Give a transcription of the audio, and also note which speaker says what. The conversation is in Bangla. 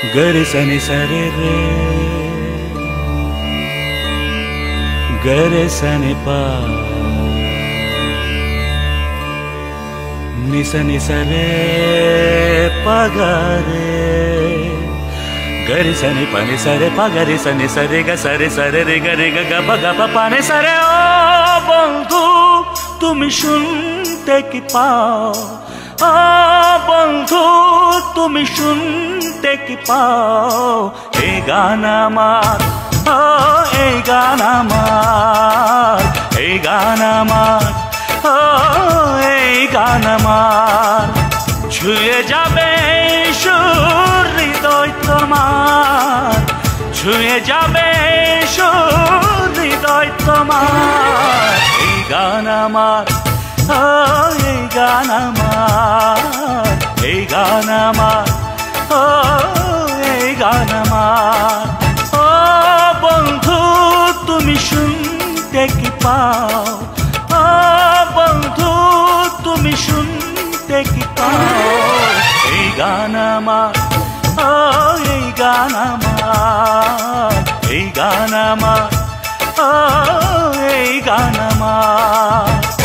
Speaker 1: गरे सनि सरे रे गरे सनि पा निस निस रे पगरे गरे सनि पनि सरे पगरे सनि सरे ग सरे रे ग ग ग पाने सरे ओ बंधु तुम শুনতে কি পাও ও বন্ধু তুমি শুনতে কি পাও এই গান আমার ও এই গান আমার এই গান আমার ও এই গান আমার ছুঁয়ে যাবে সুর হৃদয় তোমার ছুঁয়ে যাবে সুর হৃদয় তোমার এই গান আমার ও এই গান আমার এই গান আমার ও এই গান আমার ও বন্ধু তুমি শুনতে কি পাও ও বন্ধু তুমি শুনতে কি পাও এই গান আমার ও এই গান আমার এই গান আমার ও এই গান আমার